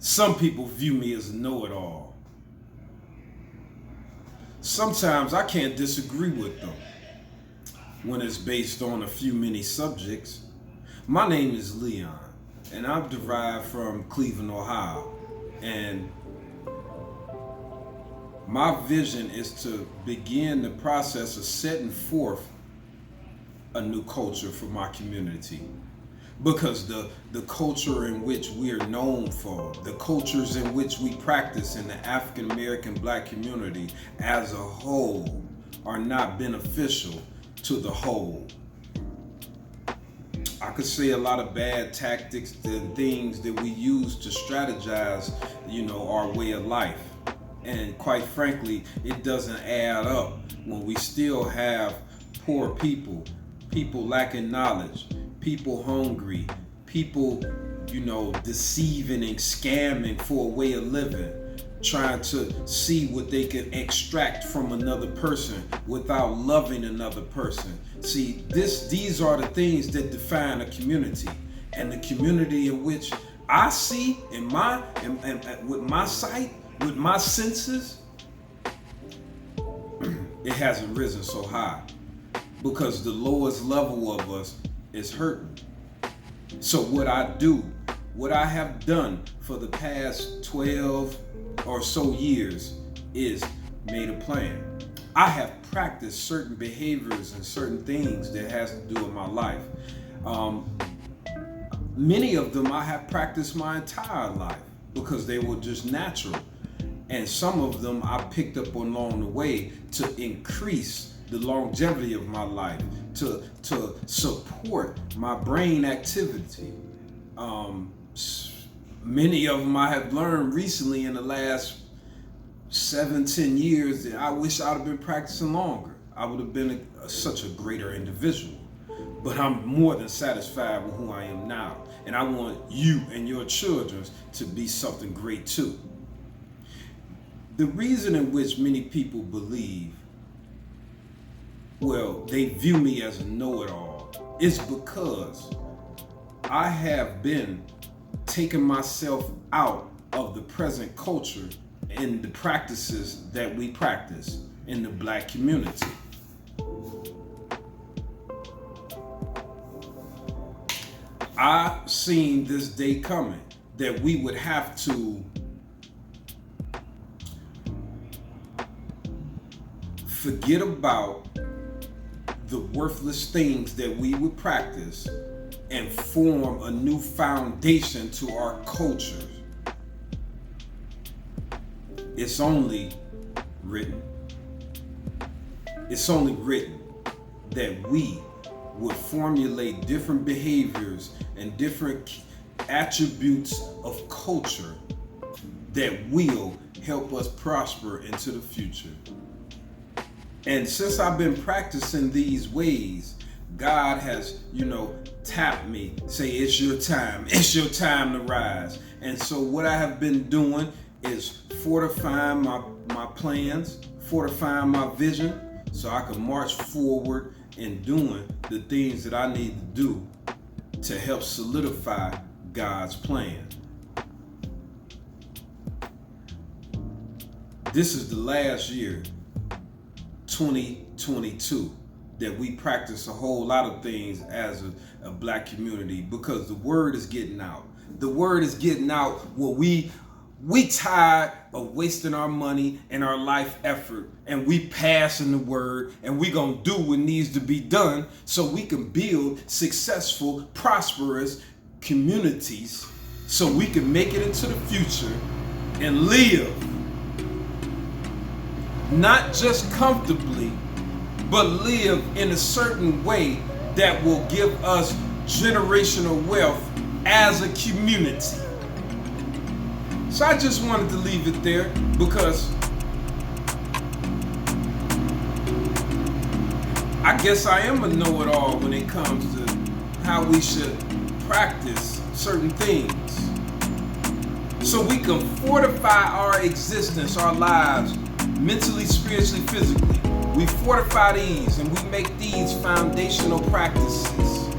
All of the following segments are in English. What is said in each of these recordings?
Some people view me as a know-it-all. Sometimes I can't disagree with them when it's based on a few many subjects. My name is Leon, and I'm derived from Cleveland, Ohio. And my vision is to begin the process of setting forth a new culture for my community. Because the culture in which we are known for, the cultures in which we practice in the African American Black community as a whole are not beneficial to the whole. I could say a lot of bad tactics and things that we use to strategize, our way of life. And quite frankly, it doesn't add up when we still have poor people, people lacking knowledge, people hungry, people, deceiving and scamming for a way of living, trying to see what they can extract from another person without loving another person. See, these are the things that define a community, and the community in which I see in with my sight, with my senses, it hasn't risen so high because the lowest level of us is hurting. So what I have done for the past 12 or so years is made a plan. I have practiced certain behaviors and certain things that has to do with my life. Many of them I have practiced my entire life because they were just natural. And some of them I picked up along the way to increase the longevity of my life, to support my brain activity. Many of them I have learned recently in the last 7-10 years that I wish I'd have been practicing longer. I would have been such a greater individual. But I'm more than satisfied with who I am now. And I want you and your children to be something great too. The reason in which many people believe, they view me as a know-it-all, is because I have been taking myself out of the present culture and the practices that we practice in the Black community. I seen this day coming that we would have to forget about the worthless things that we would practice and form a new foundation to our culture. It's only written that we would formulate different behaviors and different attributes of culture that will help us prosper into the future. And since I've been practicing these ways, God has, tapped me, say, it's your time to rise. And so what I have been doing is fortifying my plans, fortifying my vision, so I can march forward in doing the things that I need to do to help solidify God's plan. This is the last year, 2022, that we practice a whole lot of things as a Black community because the word is getting out. The word is getting out where we tired of wasting our money and our life effort, and we passing the word, and we gonna do what needs to be done so we can build successful, prosperous communities so we can make it into the future and live not just comfortably, but live in a certain way that will give us generational wealth as a community. So I just wanted to leave it there because I guess I am a know-it-all when it comes to how we should practice certain things so we can fortify our existence, our lives, mentally, spiritually, physically. We fortify these and we make these foundational practices.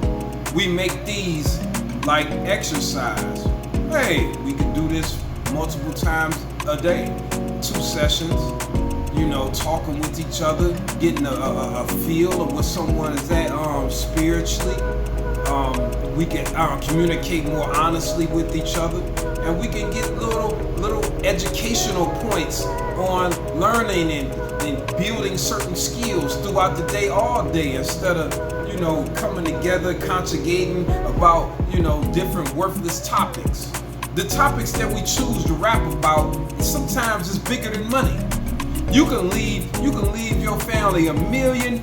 We make these like exercise. Hey, we can do this multiple times a day, 2 sessions, talking with each other, getting a feel of what someone is at spiritually. We can communicate more honestly with each other, and we can get little educational points on learning and building certain skills throughout the day, all day, instead of coming together, conjugating about different worthless topics. The topics that we choose to rap about sometimes is bigger than money. You can leave your family $1 million,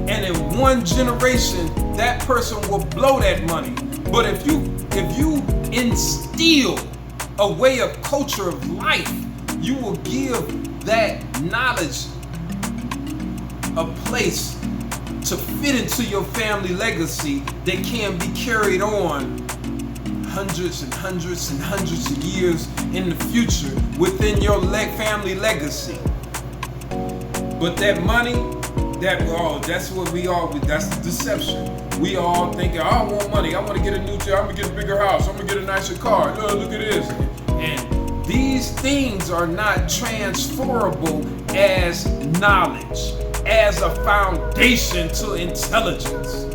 and in one generation that person will blow that money. But if you instill a way of culture of life, you will give that knowledge a place to fit into your family legacy that can be carried on hundreds and hundreds and hundreds of years in the future within your family legacy. But that money, that's what that's the deception. We all thinking, I want money, I want to get a new job, I'm gonna get a bigger house, I'm gonna get a nicer car, look at this. And these things are not transferable as knowledge, as a foundation to intelligence.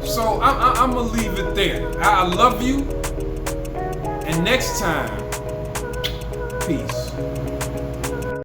So I'm gonna leave it there. I love you, and next time, peace.